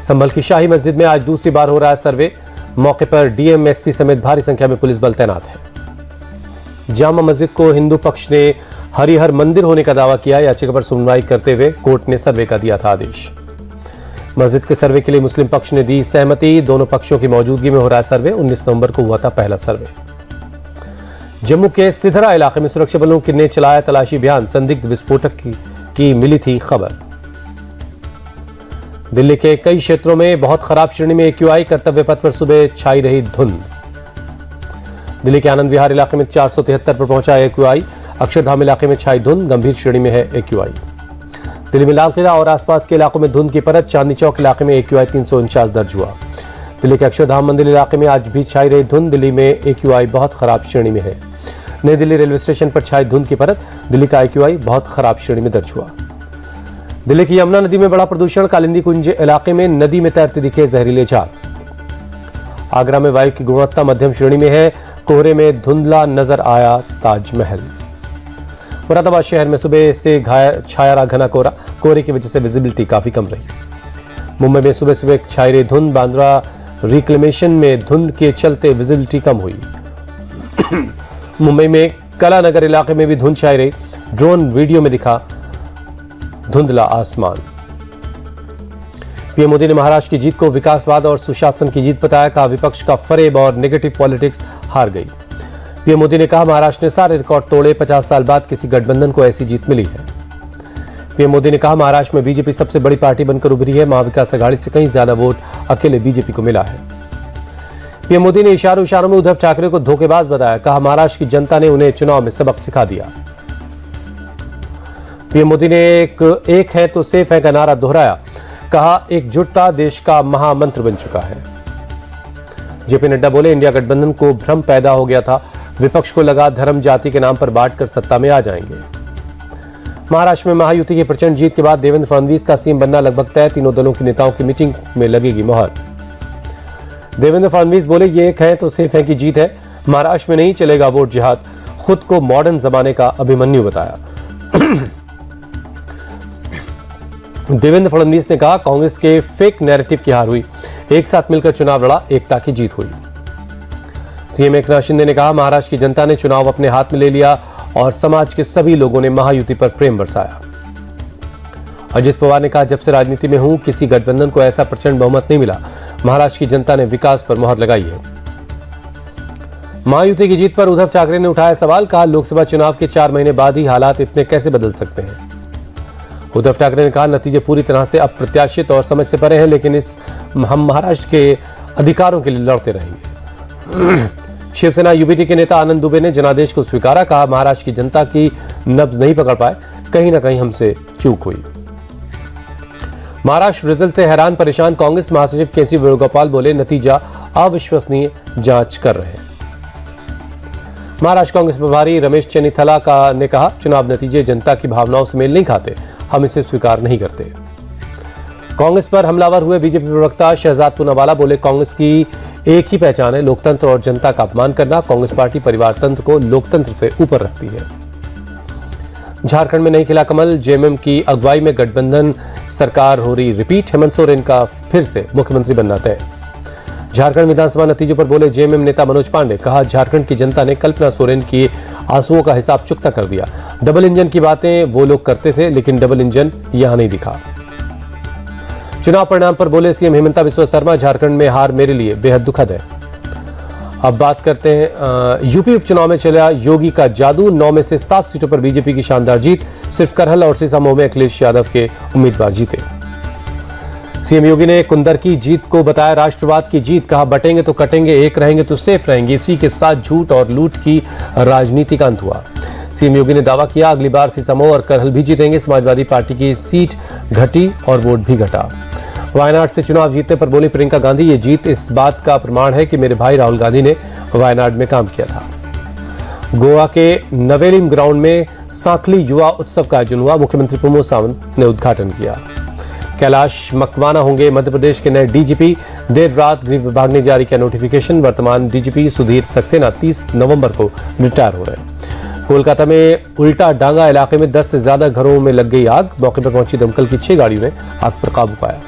संभल की शाही मस्जिद में आज दूसरी बार हो रहा है सर्वे। मौके पर डीएम, एसपी समेत भारी संख्या में पुलिस बल तैनात है। जामा मस्जिद को हिंदू पक्ष ने हरिहर मंदिर होने का दावा किया। याचिका पर सुनवाई करते हुए कोर्ट ने सर्वे का दिया था आदेश। मस्जिद के सर्वे के लिए मुस्लिम पक्ष ने दी सहमति। दोनों पक्षों की मौजूदगी में हो रहा है सर्वे। 19 नवंबर को हुआ था पहला सर्वे। जम्मू के सिधरा इलाके में सुरक्षा बलों ने चलाया तलाशी अभियान। संदिग्ध विस्फोटक की मिली थी खबर। दिल्ली के कई क्षेत्रों में बहुत खराब श्रेणी में एक्यूआई। कर्तव्य पथ पर सुबह छाई रही धुंध। दिल्ली के आनंद विहार इलाके में 473 पर पहुंचा एक्यूआई। अक्षरधाम इलाके में छाई धुंध, गंभीर श्रेणी में है एक्यूआई। दिल्ली में लाल किला और आसपास के इलाकों में धुंध की परत। चांदनी चौक इलाके में एक्यूआई 349 दर्ज हुआ। दिल्ली के अक्षरधाम मंदिर इलाके में आज भी छाई रही धुंध। दिल्ली में एक्यूआई बहुत खराब श्रेणी में है। नई दिल्ली रेलवे स्टेशन पर छाई धुंध की परत। दिल्ली का एक्यूआई बहुत खराब श्रेणी में दर्ज हुआ। दिल्ली की यमुना नदी में बड़ा प्रदूषण। कालिंदी कुंज इलाके में नदी में तैरते दिखे जहरीले जार। आगरा में वायु की गुणवत्ता मध्यम श्रेणी में है। कोहरे में धुंधला नजर आया ताजमहल। मुरादाबाद शहर में सुबह से छाया रहा घना कोहरा। कोहरे की वजह से विजिबिलिटी काफी कम रही। मुंबई में सुबह सुबह छाई रही धुंध। बांद्रा रिक्लेमेशन में धुंध के चलते विजिबिलिटी कम हुई। मुंबई में कलानगर इलाके में भी धुंध छाई रही। ड्रोन वीडियो में दिखा धुंधला आसमान। पीएम मोदी ने महाराष्ट्र की जीत को विकासवाद और सुशासन की जीत बताया। कहा विपक्ष का फरेब और नेगेटिव पॉलिटिक्स हार गई। पीएम मोदी ने कहा महाराष्ट्र ने सारे रिकॉर्ड तोड़े। 50 साल बाद किसी गठबंधन को ऐसी जीत मिली है। पीएम मोदी ने कहा महाराष्ट्र में बीजेपी सबसे बड़ी पार्टी बनकर उभरी है। महाविकास अघाड़ी से कहीं ज्यादा वोट अकेले बीजेपी को मिला है। पीएम मोदी ने इशारों में उद्धव ठाकरे को धोखेबाज बताया। कहा महाराष्ट्र की जनता ने उन्हें चुनाव में सबक सिखा दिया। पीएम मोदी ने एक है तो सेफ है का नारा दोहराया। कहा एकजुटता देश का महामंत्र बन चुका है। जेपी नड्डा बोले इंडिया गठबंधन को भ्रम पैदा हो गया था। विपक्ष को लगा धर्म जाति के नाम पर बांटकर सत्ता में आ जाएंगे। महाराष्ट्र में महायुति की प्रचंड जीत के बाद देवेंद्र फडणवीस का सीएम बनना लगभग तय। तीनों दलों की नेताओं की मीटिंग में लगेगी मोहर। देवेंद्र फडणवीस बोले ये एक है तो सेफ है की जीत है। महाराष्ट्र में नहीं चलेगा वोट जिहाद। खुद को मॉडर्न जमाने का अभिमन्यु बताया। देवेंद्र फडणवीस ने कहा कांग्रेस के फेक नैरेटिव की हार हुई। एक साथ मिलकर चुनाव लड़ा, एकता की जीत हुई। सीएम एकनाथ शिंदे ने कहा महाराष्ट्र की जनता ने चुनाव अपने हाथ में ले लिया और समाज के सभी लोगों ने महायुति पर प्रेम बरसाया। अजित पवार ने कहा जब से राजनीति में हूं किसी गठबंधन को ऐसा प्रचंड बहुमत नहीं मिला। महाराष्ट्र की जनता ने विकास पर मुहर लगाई है। महायुति की जीत पर उद्धव ठाकरे ने उठाया सवाल। कहा लोकसभा चुनाव के 4 महीने बाद ही हालात इतने कैसे बदल सकते हैं। उद्धव ठाकरे ने कहा नतीजे पूरी तरह से अप्रत्याशित और समझ से परे हैं, लेकिन हम महाराष्ट्र के अधिकारों के लिए लड़ते रहेंगे। शिवसेना यूबीटी के नेता आनंद दुबे ने जनादेश को स्वीकारा। कहा महाराष्ट्र की जनता की नब्ज नहीं पकड़ पाए, कहीं ना कहीं हमसे चूक हुई। महाराष्ट्र रिजल्ट से हैरान परेशान कांग्रेस महासचिव केसी वेणुगोपाल बोले नतीजा अविश्वसनीय, जांच कर रहे हैं। महाराष्ट्र कांग्रेस प्रभारी रमेश चेन्नीथला ने कहा चुनाव नतीजे जनता की भावनाओं से मेल नहीं खाते, हम इसे स्वीकार नहीं करते। कांग्रेस पर हमलावर हुए बीजेपी प्रवक्ता शहजाद पूनावाला बोले कांग्रेस की एक ही पहचान है लोकतंत्र और जनता का अपमान करना। कांग्रेस पार्टी परिवार तंत्र को लोकतंत्र से ऊपर रखती है। झारखंड में नहीं खिला कमल। जेएमएम की अगुवाई में गठबंधन सरकार हो रही रिपीट। हेमंत सोरेन का फिर से मुख्यमंत्री बनना तय। झारखंड विधानसभा नतीजों पर बोले जेएमएम नेता मनोज पांडे। कहा झारखंड की जनता ने कल्पना सोरेन की आंसुओं का हिसाब चुकता कर दिया। डबल इंजन की बातें वो लोग करते थे, लेकिन डबल इंजन यहां नहीं दिखा। चुनाव परिणाम पर बोले सीएम हेमंता बिस्वा शर्मा झारखंड में हार मेरे लिए बेहद दुखद है। अब बात करते हैं यूपी उपचुनाव में चला योगी का जादू। 9 में से 7 सीटों पर बीजेपी की शानदार जीत। सिर्फ करहल और सीसामऊ में अखिलेश यादव के उम्मीदवार जीते। सीएम योगी ने कुंदर की जीत को बताया राष्ट्रवाद की जीत। कहा बटेंगे तो कटेंगे, एक रहेंगे तो सेफ रहेंगे। इसी के साथ झूठ और लूट की राजनीति का अंत हुआ। सीएम योगी ने दावा किया अगली बार सीसामऊ और करहल भी जीतेंगे। समाजवादी पार्टी की सीट घटी और वोट भी घटा। वायनाड से चुनाव जीतने पर बोली प्रियंका गांधी ये जीत इस बात का प्रमाण है कि मेरे भाई राहुल गांधी ने वायनाड में काम किया था। गोवा के नवेलिम ग्राउंड में सांखली युवा उत्सव का आयोजन हुआ। मुख्यमंत्री प्रमोद सावंत ने उद्घाटन किया। कैलाश मकवाना होंगे मध्य प्रदेश के नए डीजीपी। देर रात गृह विभाग ने जारी किया नोटिफिकेशन। वर्तमान डीजीपी सुधीर सक्सेना 30 नवंबर को रिटायर हो रहे हैं। कोलकाता में उल्टा डांगा इलाके में 10 से ज्यादा घरों में लग गई आग। मौके पर पहुंची दमकल की 6 गाड़ियों ने आग पर काबू पाया।